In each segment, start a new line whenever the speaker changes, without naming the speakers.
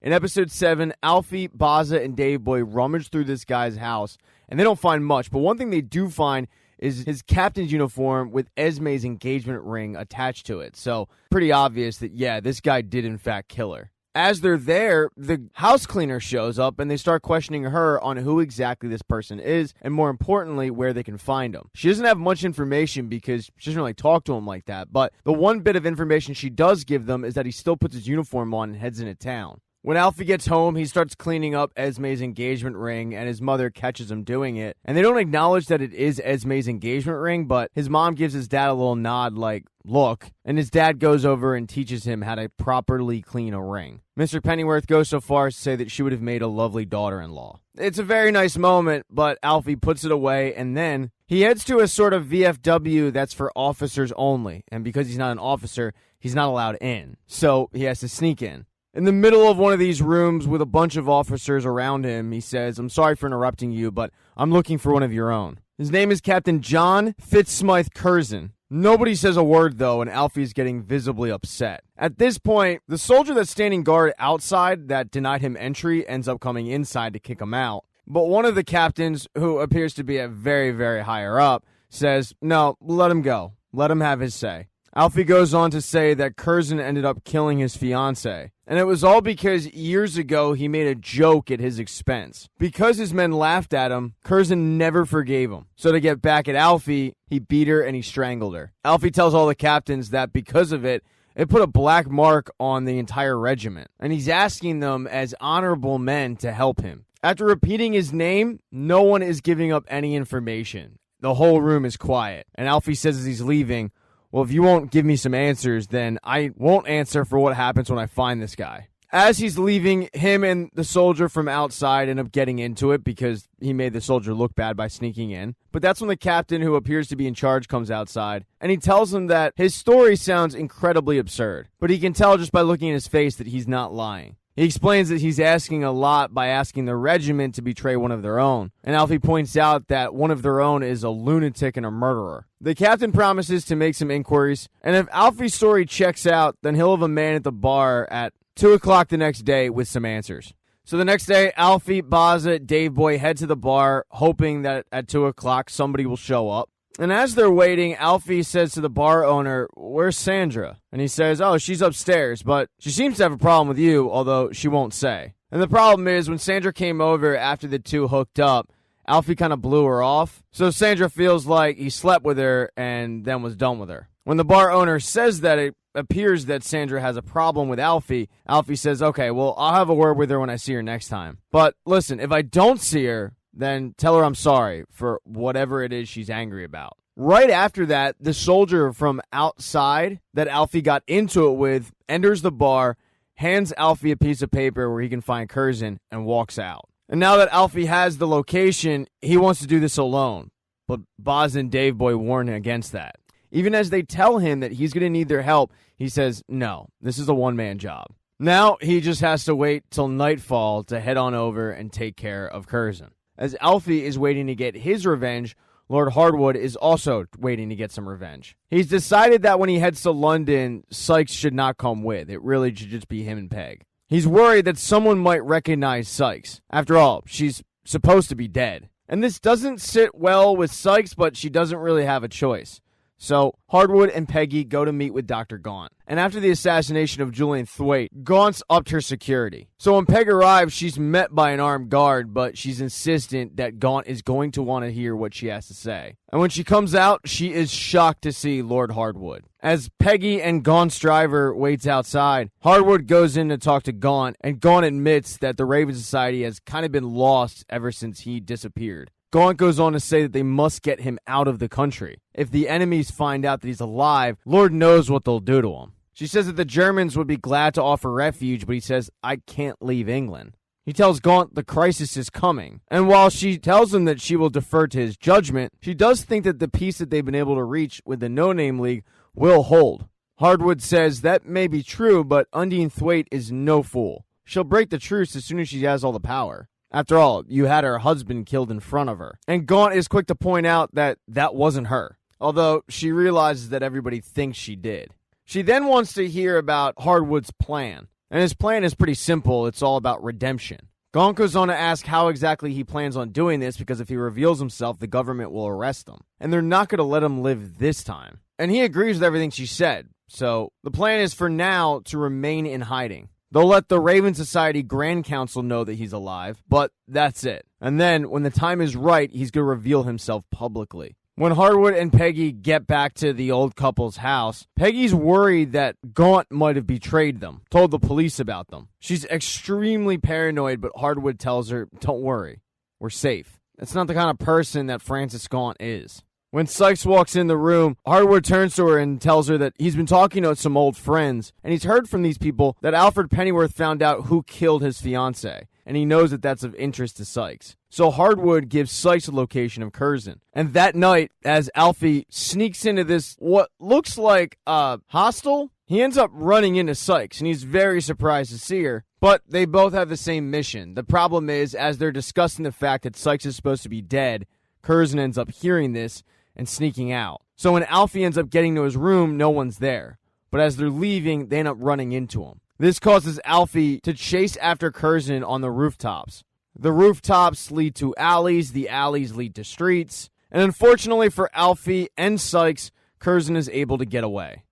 In episode 7, Alfie, Baza, and Dave Boy rummage through this guy's house, and they don't find much, but one thing they do find is his captain's uniform with Esme's engagement ring attached to it. So, pretty obvious that, yeah, this guy did in fact kill her. As they're there, the house cleaner shows up and they start questioning her on who exactly this person is and, more importantly, where they can find him. She doesn't have much information because she doesn't really talk to him like that, but the one bit of information she does give them is that he still puts his uniform on and heads into town. When Alfie gets home, he starts cleaning up Esme's engagement ring, and his mother catches him doing it. And they don't acknowledge that it is Esme's engagement ring, but his mom gives his dad a little nod like, look, and his dad goes over and teaches him how to properly clean a ring. Mr. Pennyworth goes so far as to say that she would have made a lovely daughter-in-law. It's a very nice moment, but Alfie puts it away, and then he heads to a sort of VFW that's for officers only, and because he's not an officer, he's not allowed in, so he has to sneak in. In the middle of one of these rooms with a bunch of officers around him, he says, I'm sorry for interrupting you, but I'm looking for one of your own. His name is Captain John Fitzsmythe Curzon. Nobody says a word, though, and Alfie's getting visibly upset. At this point, the soldier that's standing guard outside that denied him entry ends up coming inside to kick him out. But one of the captains, who appears to be a very, very higher up, says, no, let him go. Let him have his say. Alfie goes on to say that Curzon ended up killing his fiancée. And it was all because years ago he made a joke at his expense. Because his men laughed at him, Curzon never forgave him. So to get back at Alfie, he beat her and he strangled her. Alfie tells all the captains that because of it, it put a black mark on the entire regiment. And he's asking them as honorable men to help him. After repeating his name, no one is giving up any information. The whole room is quiet. And Alfie says as he's leaving, well, if you won't give me some answers, then I won't answer for what happens when I find this guy. As he's leaving, him and the soldier from outside end up getting into it because he made the soldier look bad by sneaking in. But that's when the captain, who appears to be in charge, comes outside, and he tells him that his story sounds incredibly absurd. But he can tell just by looking at his face that he's not lying. He explains that he's asking a lot by asking the regiment to betray one of their own. And Alfie points out that one of their own is a lunatic and a murderer. The captain promises to make some inquiries, and if Alfie's story checks out, then he'll have a man at the bar at 2 o'clock the next day with some answers. So the next day, Alfie, Baza, Dave Boy head to the bar, hoping that at 2 o'clock somebody will show up. And as they're waiting, Alfie says to the bar owner, where's Sandra? And he says, oh, she's upstairs, but she seems to have a problem with you, although she won't say. And the problem is, when Sandra came over after the two hooked up, Alfie kind of blew her off. So Sandra feels like he slept with her and then was done with her. When the bar owner says that it appears that Sandra has a problem with Alfie, Alfie says, okay, well, I'll have a word with her when I see her next time. But listen, if I don't see her, then tell her I'm sorry for whatever it is she's angry about. Right after that, the soldier from outside that Alfie got into it with enters the bar, hands Alfie a piece of paper where he can find Curzon, and walks out. And now that Alfie has the location, he wants to do this alone. But Boz and Dave Boy warn against that. Even as they tell him that he's going to need their help, he says, no, this is a one-man job. Now he just has to wait till nightfall to head on over and take care of Curzon. As Alfie is waiting to get his revenge, Lord Hardwood is also waiting to get some revenge. He's decided that when he heads to London, Sykes should not come with. It really should just be him and Peg. He's worried that someone might recognize Sykes. After all, she's supposed to be dead. And this doesn't sit well with Sykes, but she doesn't really have a choice. So Hardwood and Peggy go to meet with Dr. Gaunt. And after the assassination of Julian Thwaite, Gaunt's upped her security. So when Peg arrives, she's met by an armed guard, but she's insistent that Gaunt is going to want to hear what she has to say. And when she comes out, she is shocked to see Lord Hardwood. As Peggy and Gaunt's driver waits outside, Hardwood goes in to talk to Gaunt, and Gaunt admits that the Raven Society has kind of been lost ever since he disappeared. Gaunt goes on to say that they must get him out of the country. If the enemies find out that he's alive, Lord knows what they'll do to him. She says that the Germans would be glad to offer refuge, but he says, I can't leave England. He tells Gaunt the crisis is coming. And while she tells him that she will defer to his judgment, she does think that the peace that they've been able to reach with the No Name League will hold. Hardwood says that may be true, but Undine Thwaite is no fool. She'll break the truce as soon as she has all the power. After all, you had her husband killed in front of her. And Gaunt is quick to point out that that wasn't her, although she realizes that everybody thinks she did. She then wants to hear about Hardwood's plan. And his plan is pretty simple. It's all about redemption. Gaunt goes on to ask how exactly he plans on doing this, because if he reveals himself, the government will arrest him. And they're not going to let him live this time. And he agrees with everything she said. So the plan is for now to remain in hiding. They'll let the Raven Society Grand Council know that he's alive, but that's it. And then, when the time is right, he's going to reveal himself publicly. When Hardwood and Peggy get back to the old couple's house, Peggy's worried that Gaunt might have betrayed them, told the police about them. She's extremely paranoid, but Hardwood tells her, don't worry, we're safe. That's not the kind of person that Francis Gaunt is. When Sykes walks in the room, Hardwood turns to her and tells her that he's been talking to some old friends, and he's heard from these people that Alfred Pennyworth found out who killed his fiancée, and he knows that that's of interest to Sykes. So Hardwood gives Sykes a location of Curzon. And that night, as Alfie sneaks into this, what looks like a hostel, he ends up running into Sykes, and he's very surprised to see her. But they both have the same mission. The problem is, as they're discussing the fact that Sykes is supposed to be dead, Curzon ends up hearing this and sneaking out. So when Alfie ends up getting to his room, no one's there. But as they're leaving, they end up running into him. This causes Alfie to chase after Curzon on the rooftops. The rooftops lead to alleys, the alleys lead to streets, and unfortunately for Alfie and Sykes, Curzon is able to get away.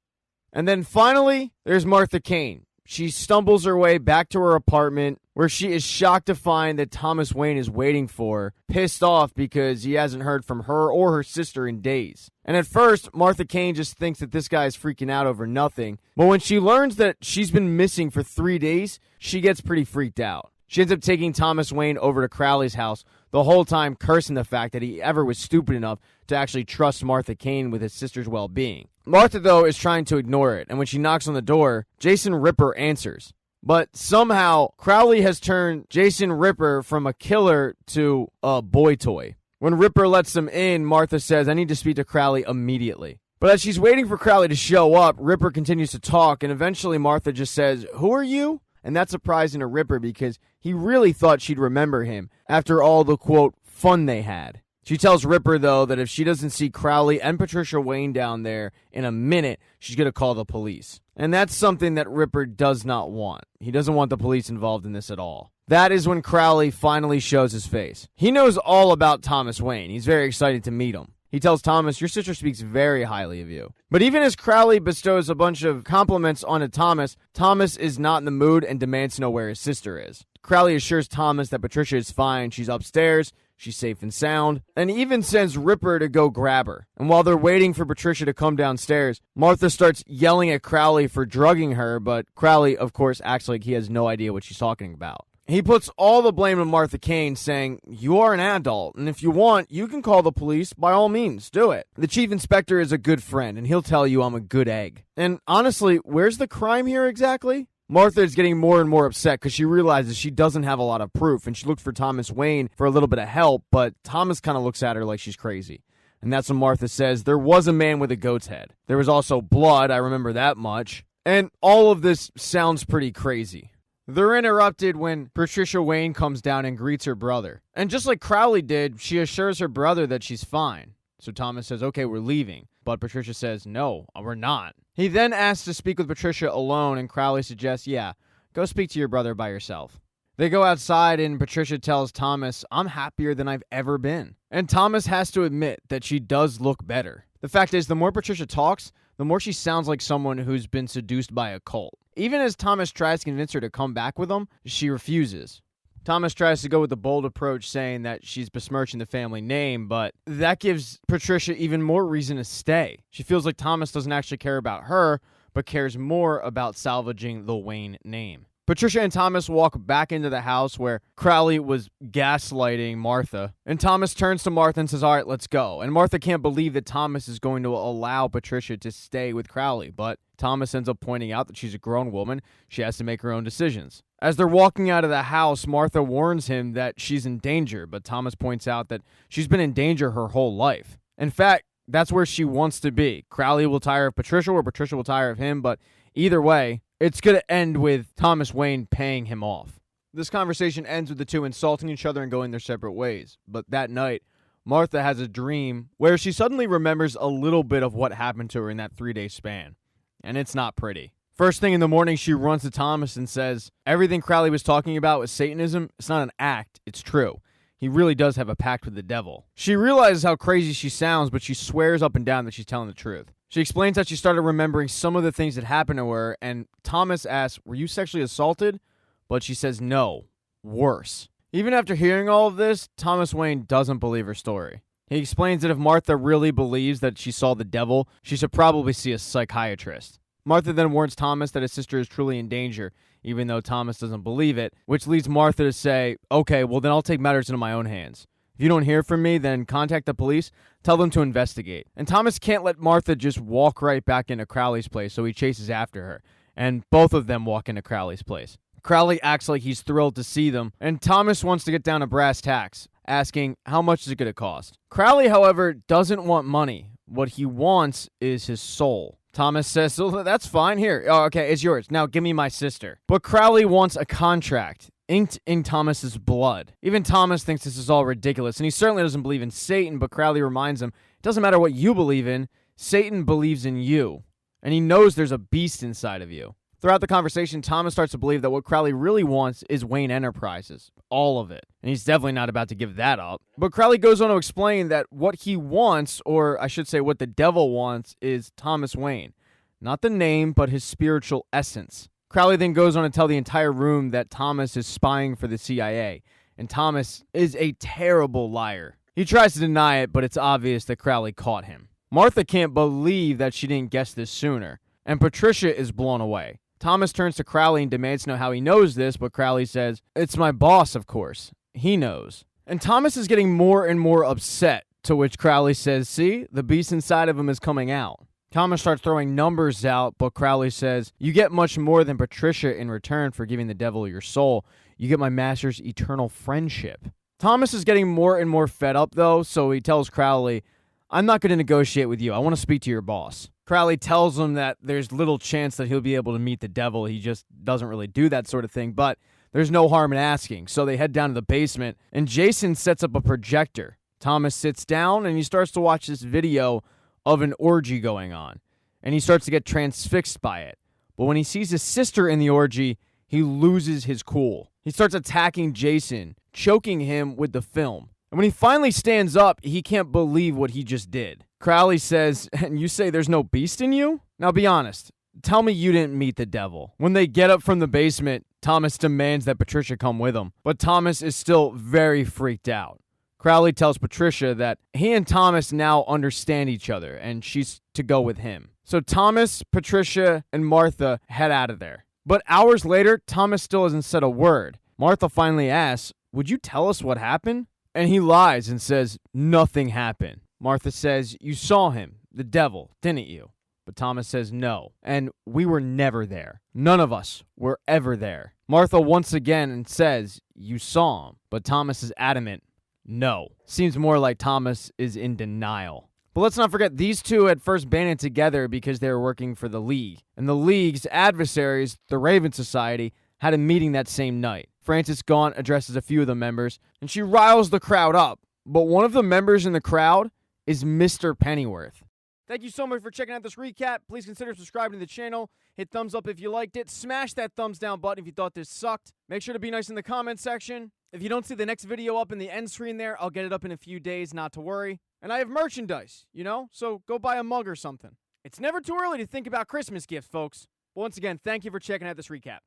And then finally, there's Martha Kane. She stumbles her way back to her apartment, where she is shocked to find that Thomas Wayne is waiting for her, pissed off because he hasn't heard from her or her sister in days. And at first, Martha Kane just thinks that this guy is freaking out over nothing, but when she learns that she's been missing for 3 days, she gets pretty freaked out. She ends up taking Thomas Wayne over to Crowley's house, the whole time cursing the fact that he ever was stupid enough to actually trust Martha Kane with his sister's well-being. Martha, though, is trying to ignore it, and when she knocks on the door, Jason Ripper answers. But somehow, Crowley has turned Jason Ripper from a killer to a boy toy. When Ripper lets him in, Martha says, I need to speak to Crowley immediately. But as she's waiting for Crowley to show up, Ripper continues to talk, and eventually Martha just says, who are you? And that's surprising to Ripper because he really thought she'd remember him after all the, quote, fun they had. She tells Ripper, though, that if she doesn't see Crowley and Patricia Wayne down there in a minute, she's going to call the police. And that's something that Ripper does not want. He doesn't want the police involved in this at all. That is when Crowley finally shows his face. He knows all about Thomas Wayne. He's very excited to meet him. He tells Thomas, your sister speaks very highly of you. But even as Crowley bestows a bunch of compliments onto Thomas, Thomas is not in the mood and demands to know where his sister is. Crowley assures Thomas that Patricia is fine. She's upstairs. She's safe and sound, and even sends Ripper to go grab her. And while they're waiting for Patricia to come downstairs, Martha starts yelling at Crowley for drugging her, but Crowley, of course, acts like he has no idea what she's talking about. He puts all the blame on Martha Kane, saying, you are an adult, and if you want, you can call the police. By all means, do it. The chief inspector is a good friend, and he'll tell you I'm a good egg. And honestly, where's the crime here exactly? Martha is getting more and more upset because she realizes she doesn't have a lot of proof, and she looks for Thomas Wayne for a little bit of help, but Thomas kind of looks at her like she's crazy. And that's when Martha says, there was a man with a goat's head. There was also blood, I remember that much. And all of this sounds pretty crazy. They're interrupted when Patricia Wayne comes down and greets her brother. And just like Crowley did, she assures her brother that she's fine. So Thomas says, okay, we're leaving. But Patricia says, no, we're not. He then asks to speak with Patricia alone, and Crowley suggests, yeah, go speak to your brother by yourself. They go outside, and Patricia tells Thomas, I'm happier than I've ever been. And Thomas has to admit that she does look better. The fact is, the more Patricia talks, the more she sounds like someone who's been seduced by a cult. Even as Thomas tries to convince her to come back with him, she refuses. Thomas tries to go with the bold approach, saying that she's besmirching the family name, but that gives Patricia even more reason to stay. She feels like Thomas doesn't actually care about her, but cares more about salvaging the Wayne name. Patricia and Thomas walk back into the house where Crowley was gaslighting Martha. And Thomas turns to Martha and says, all right, let's go. And Martha can't believe that Thomas is going to allow Patricia to stay with Crowley. But Thomas ends up pointing out that she's a grown woman. She has to make her own decisions. As they're walking out of the house, Martha warns him that she's in danger. But Thomas points out that she's been in danger her whole life. In fact, that's where she wants to be. Crowley will tire of Patricia or Patricia will tire of him. But either way, it's going to end with Thomas Wayne paying him off. This conversation ends with the two insulting each other and going their separate ways. But that night, Martha has a dream where she suddenly remembers a little bit of what happened to her in that 3-day span. And it's not pretty. First thing in the morning, she runs to Thomas and says, everything Crowley was talking about with Satanism, it's not an act, it's true. He really does have a pact with the devil. She realizes how crazy she sounds, but she swears up and down that she's telling the truth. She explains that she started remembering some of the things that happened to her, and Thomas asks, were you sexually assaulted? But she says no, worse. Even after hearing all of this, Thomas Wayne doesn't believe her story. He explains that if Martha really believes that she saw the devil, she should probably see a psychiatrist. Martha then warns Thomas that his sister is truly in danger, even though Thomas doesn't believe it, which leads Martha to say, okay, well then I'll take matters into my own hands. If you don't hear from me, then contact the police, tell them to investigate. And Thomas can't let Martha just walk right back into Crowley's place, so he chases after her, and both of them walk into Crowley's place. Crowley acts like he's thrilled to see them, and Thomas wants to get down to brass tacks, asking, how much is it going to cost? Crowley, however, doesn't want money. What he wants is his soul. Thomas says, oh, that's fine. Here. Oh, okay, it's yours. Now give me my sister. But Crowley wants a contract inked in Thomas's blood. Even Thomas thinks this is all ridiculous, and he certainly doesn't believe in Satan, but Crowley reminds him, it doesn't matter what you believe in, Satan believes in you, and he knows there's a beast inside of you. Throughout the conversation, Thomas starts to believe that what Crowley really wants is Wayne Enterprises. All of it. And he's definitely not about to give that up. But Crowley goes on to explain that what he wants, or I should say what the devil wants, is Thomas Wayne. Not the name, but his spiritual essence. Crowley then goes on to tell the entire room that Thomas is spying for the CIA. And Thomas is a terrible liar. He tries to deny it, but it's obvious that Crowley caught him. Martha can't believe that she didn't guess this sooner. And Patricia is blown away. Thomas turns to Crowley and demands to know how he knows this, but Crowley says, it's my boss, of course. He knows. And Thomas is getting more and more upset, to which Crowley says, see, the beast inside of him is coming out. Thomas starts throwing numbers out, but Crowley says, you get much more than Patricia in return for giving the devil your soul. You get my master's eternal friendship. Thomas is getting more and more fed up, though, so he tells Crowley, I'm not going to negotiate with you. I want to speak to your boss. Crowley tells him that there's little chance that he'll be able to meet the devil. He just doesn't really do that sort of thing, but there's no harm in asking. So they head down to the basement, and Jason sets up a projector. Thomas sits down, and he starts to watch this video of an orgy going on, and he starts to get transfixed by it. But when he sees his sister in the orgy, he loses his cool. He starts attacking Jason, choking him with the film. And when he finally stands up, he can't believe what he just did. Crowley says, and you say there's no beast in you? Now be honest. Tell me you didn't meet the devil. When they get up from the basement, Thomas demands that Patricia come with him. But Thomas is still very freaked out. Crowley tells Patricia that he and Thomas now understand each other, and she's to go with him. So Thomas, Patricia, and Martha head out of there. But hours later, Thomas still hasn't said a word. Martha finally asks, would you tell us what happened? And he lies and says, nothing happened. Martha says, you saw him, the devil, didn't you? But Thomas says no, and we were never there. None of us were ever there. Martha once again says, you saw him, but Thomas is adamant, no. Seems more like Thomas is in denial. But let's not forget, these two had first banded together because they were working for the League. And the League's adversaries, the Raven Society, had a meeting that same night. Frances Gaunt addresses a few of the members, and she riles the crowd up. But one of the members in the crowd is Mr. Pennyworth. Thank you so much for checking out this recap. Please consider subscribing to the channel. Hit thumbs up if you liked it. Smash that thumbs down button if you thought this sucked. Make sure to be nice in the comment section. If you don't see the next video up in the end screen there, I'll get it up in a few days, not to worry. And I have merchandise, so go buy a mug or something. It's never too early to think about Christmas gifts, folks. But once again, thank you for checking out this recap.